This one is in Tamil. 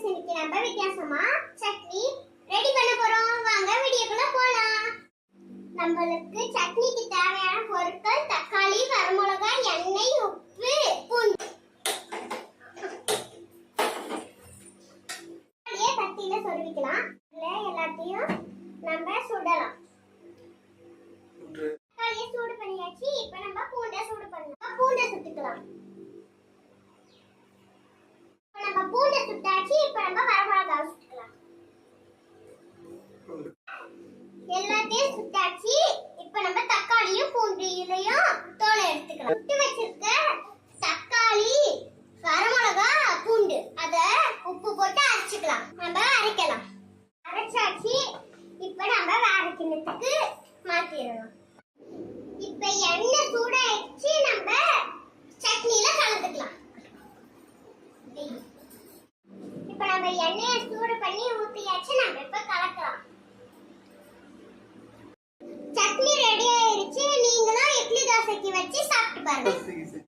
இன்னைக்கு நம்ம வித்தியாசமா சட்னி ரெடி பண்ண போறோம். வாங்க வீடியோக்குள்ள போலாம். நம்மளுக்கு சட்னிக்கு தேவையான பொருட்கள் தக்காளி, வரமிளகாய், எண்ணெய், உப்பு, பூண்டு. அப்படியே கத்தியில சொருவிக்கலாம். எல்லாத்தையும் நம்ம சுடலாம். தக்காளியை சூடு பண்ணியாச்சு. இப்போ நம்ம பூண்டை சூடு பண்ணலாம். பூண்டை சுட்டுக்கலாம். நம்ம பூண்டை சுட்டாச்சு. இப்போ நம்ம வரமிளகாய் சுட்டுக்கலாம். எல்லாத்தையும் சுட்டாச்சு. இப்போ நம்ம தக்காளியும் பூண்டையும் தோலை எடுத்துக்கலாம். சுட்டு வச்சிருக்க தக்காளி, வரமிளகாய், பூண்டு அத உப்பு போட்டு அரைச்சுக்கலாம். நம்ம அரைக்கலாம். அரைச்சாச்சு. இப்போ நம்ம வேற கிண்ணத்துக்கு மாத்திடலாம். இப்போ எண்ணெய் சூடாயிடுச்சு. நம்ம சட்னியில கலந்துக்கலாம். இப்போ நம்ம எண்ணெயை சூடு பண்ணி ஊத்தியாச்சு. நம்ம இப்ப கலக்கலாம். சட்னி ரெடி ஆயிருச்சு. நீங்களும் இட்லி தோசைக்கு வச்சு சாப்பிட்டு பாருங்க.